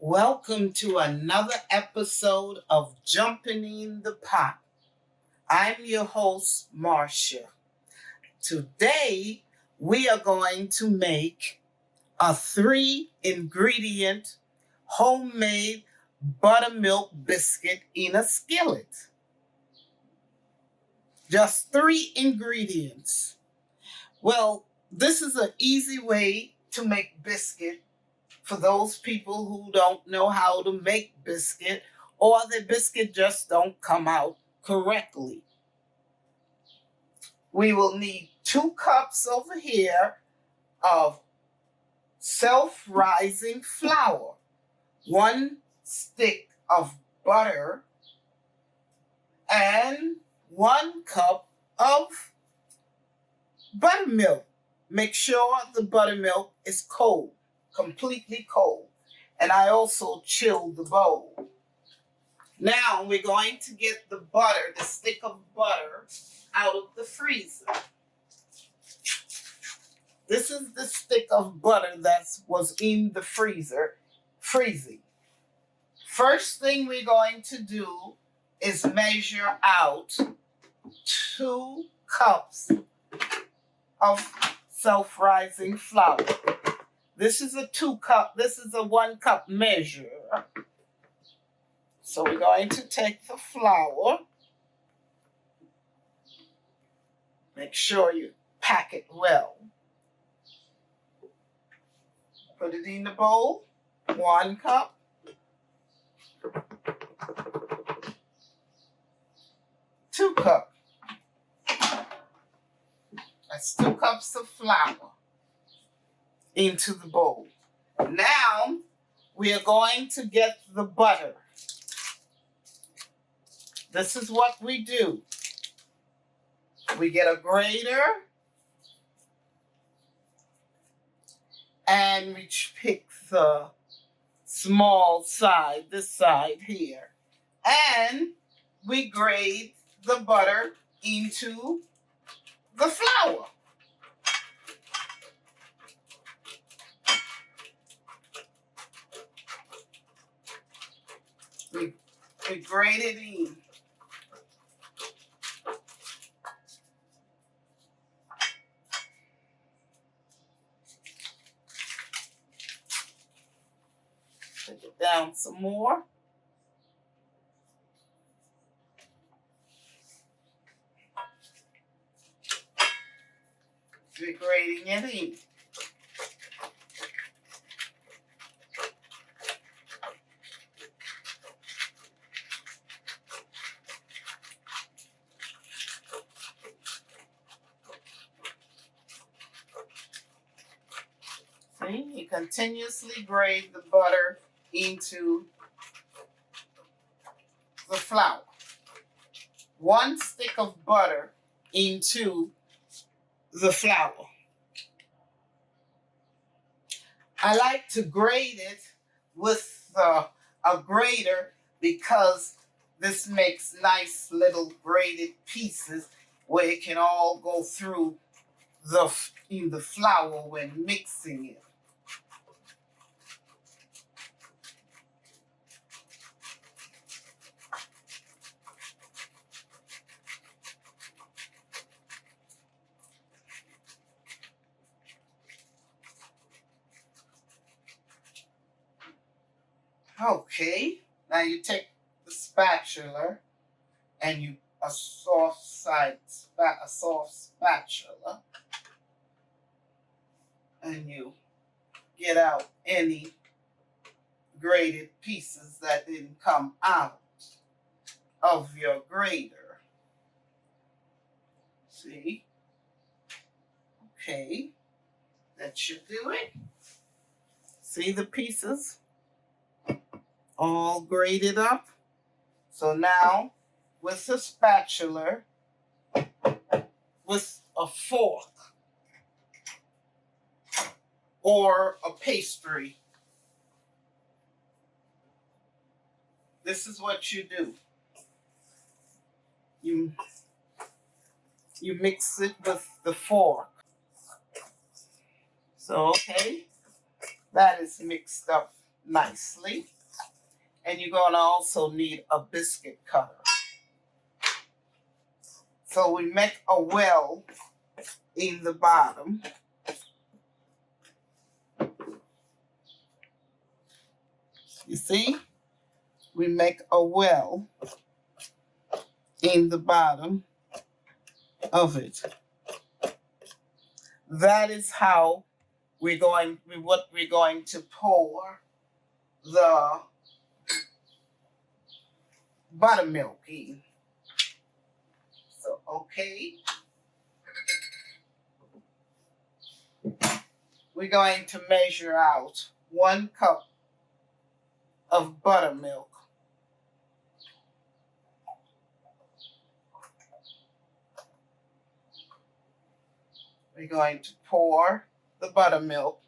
Welcome to another episode of Jumping in the Pot. I'm your host, Marcia. Today, we are going to make a 3-ingredient homemade buttermilk biscuit in a skillet. Just 3 ingredients. Well, this is an easy way to make biscuit for those people who don't know how to make biscuit or the biscuit just don't come out correctly. We will need 2 cups over here of self-rising flour, 1 stick of butter, and 1 cup of buttermilk. Make sure the buttermilk is cold. Completely cold. And I also chilled the bowl. Now we're going to get the butter, the stick of butter, out of the freezer. This is the stick of butter that was in the freezer, freezing. First thing we're going to do is measure out 2 cups of self-rising flour. This is a 1 cup measure. So we're going to take the flour. Make sure you pack it well. Put it in the bowl. 1 cup. 2 cups. That's 2 cups of flour into the bowl. Now we are going to get the butter. This is what we do. We get a grater and we pick the small side, this side here, and we grate the butter into the flour. We grate it in. Take it down some more. We're grating it in. See, you continuously grate the butter into the flour. 1 stick of butter into the flour. I like to grate it with a grater because this makes nice little grated pieces where it can all go through in the flour when mixing it. Okay, now you take the spatula and a soft spatula, and you get out any grated pieces that didn't come out of your grater. See? Okay, that should do it. See the pieces? All grated up. So now, with the spatula, with a fork or a pastry, this is what you do. You mix it with the fork. So, okay, that is mixed up nicely. And you're going to also need a biscuit cutter. So we make a well in the bottom. You see? We make a well in the bottom of it. That is how we're going to pour the buttermilk in. So, okay. We're going to measure out 1 cup of buttermilk. We're going to pour the buttermilk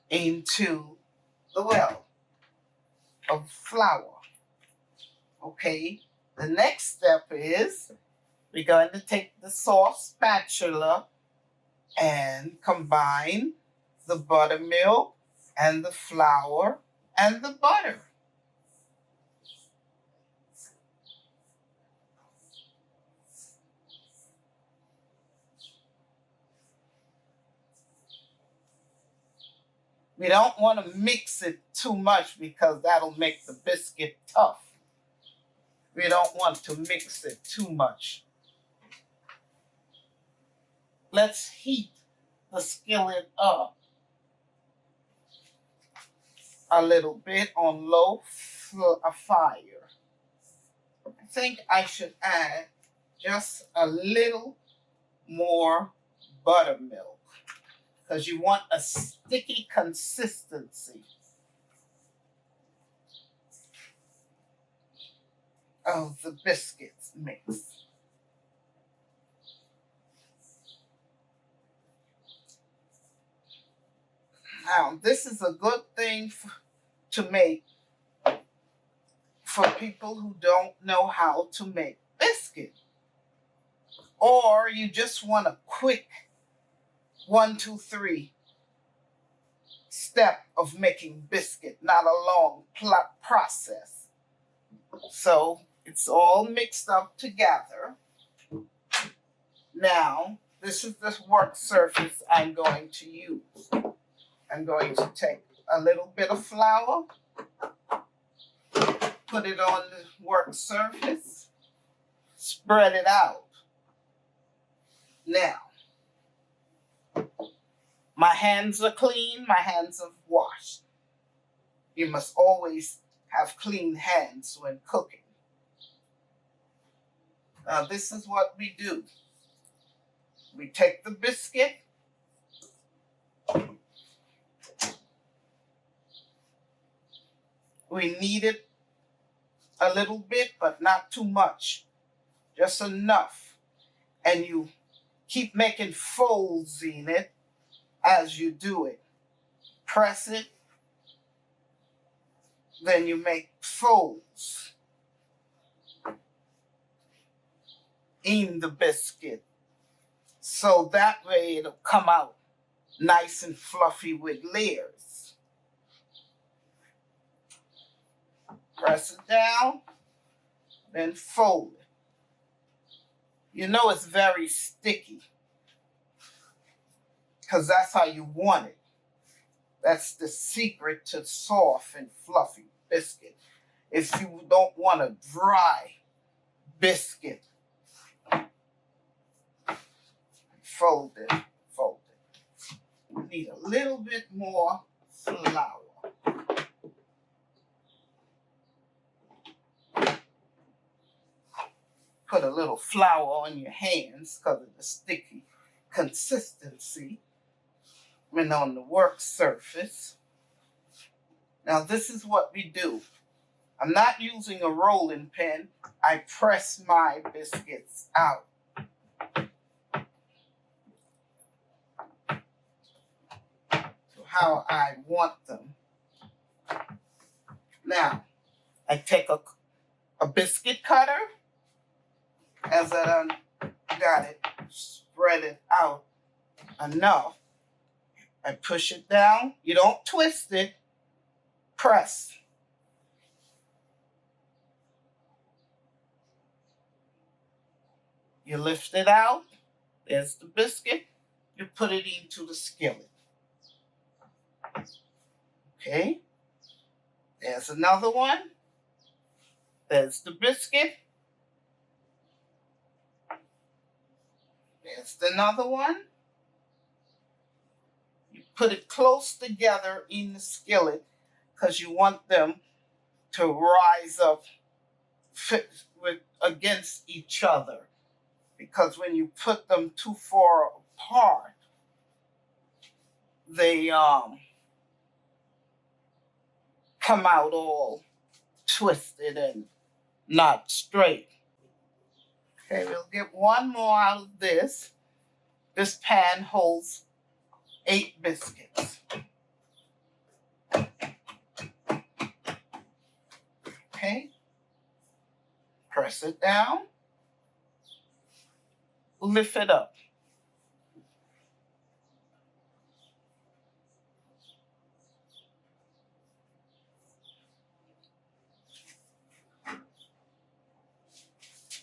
into the well of flour. Okay, the next step is we're going to take the soft spatula and combine the buttermilk and the flour and the butter. We don't want to mix it too much because that'll make the biscuit tough. We don't want to mix it too much. Let's heat the skillet up a little bit on low fire. I think I should add just a little more buttermilk because you want a sticky consistency of the biscuits mix. Now, this is a good thing to make for people who don't know how to make biscuit. Or you just want a quick 1, 2, 3 step of making biscuit, not a long process. So it's all mixed up together. Now, this is the work surface I'm going to use. I'm going to take a little bit of flour, put it on the work surface, spread it out. Now, my hands are clean, my hands are washed. You must always have clean hands when cooking. Now, this is what we do. We take the biscuit, we knead it a little bit, but not too much, just enough. And you keep making folds in it as you do it. Press it, then you make folds in the biscuit. So that way it'll come out nice and fluffy with layers. Press it down, then fold it. You know it's very sticky because that's how you want it. That's the secret to soft and fluffy biscuit. If you don't want a dry biscuit, fold it, fold it. You need a little bit more flour. Put a little flour on your hands because of the sticky consistency when on the work surface. Now this is what we do. I'm not using a rolling pin. I press my biscuits out. So how I want them. Now, I take a biscuit cutter, as I got it, spread it out enough. I push it down. You don't twist it. Press. You lift it out. There's the biscuit. You put it into the skillet. Okay. There's another one. There's the biscuit. There's another one. You put it close together in the skillet because you want them to rise up against each other. Because when you put them too far apart, they come out all twisted and not straight. Okay, we'll get one more out of this. This pan holds 8 biscuits. Okay, press it down, lift it up.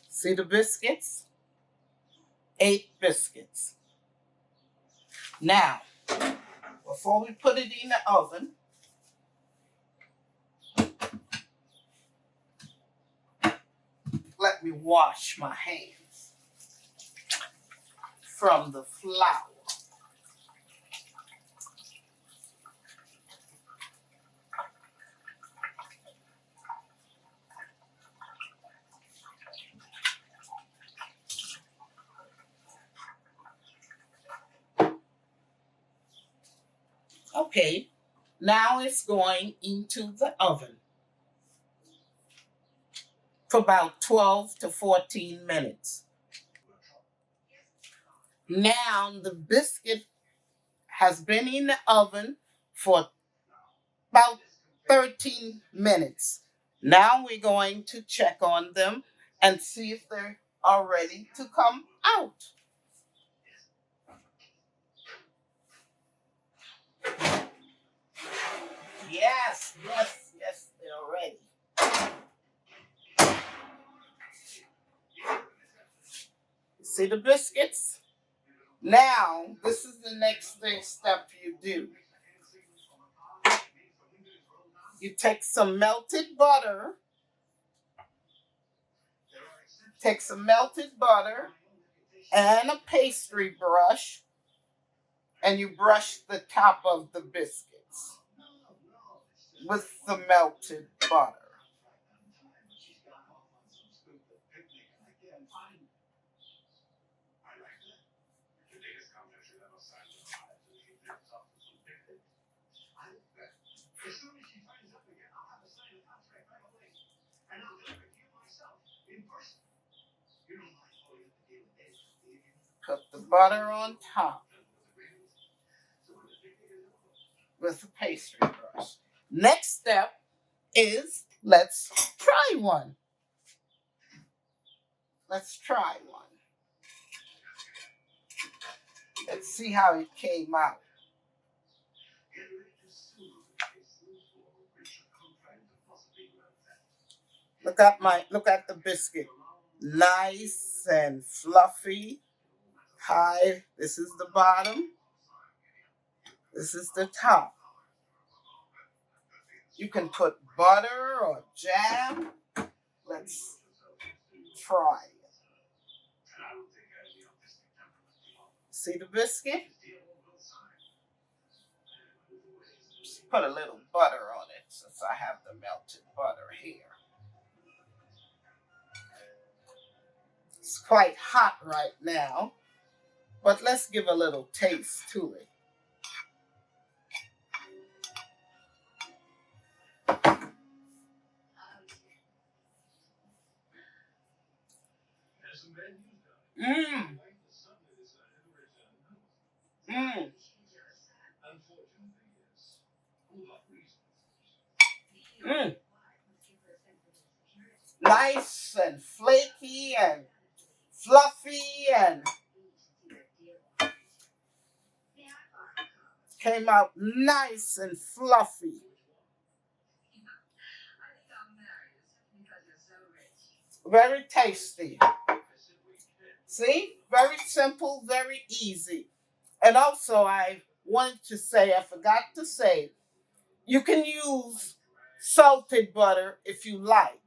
See the biscuits? 8 biscuits. Now, before we put it in the oven, let me wash my hands from the flour. Okay, now it's going into the oven for about 12 to 14 minutes. Now the biscuit has been in the oven for about 13 minutes. Now we're going to check on them and see if they are ready to come out. Yes, they're ready. See the biscuits? Now, this is the next step you do. You take some melted butter. And a pastry brush, and you brush the top of the biscuits with the melted butter. Put the butter on top with the pastry brush. Next step is let's try one. Let's try one. Let's see how it came out. Look at the biscuit. Nice and fluffy. Hi, this is the bottom. This is the top. You can put butter or jam. Let's try it. See the biscuit? Just put a little butter on it since I have the melted butter here. It's quite hot right now, but let's give a little taste to it. Mmm. Mmm. Mmm. Nice and flaky and fluffy and came out nice and fluffy. Very tasty. See? Very simple, very easy. And also, I wanted to say, I forgot to say, you can use salted butter if you like,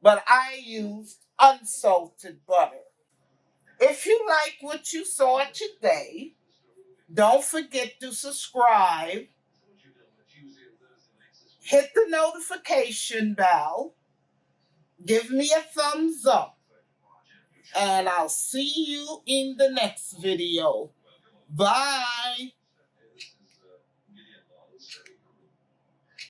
but I used unsalted butter. If you like what you saw today, don't forget to subscribe, hit the notification bell, give me a thumbs up, and I'll see you in the next video. Bye.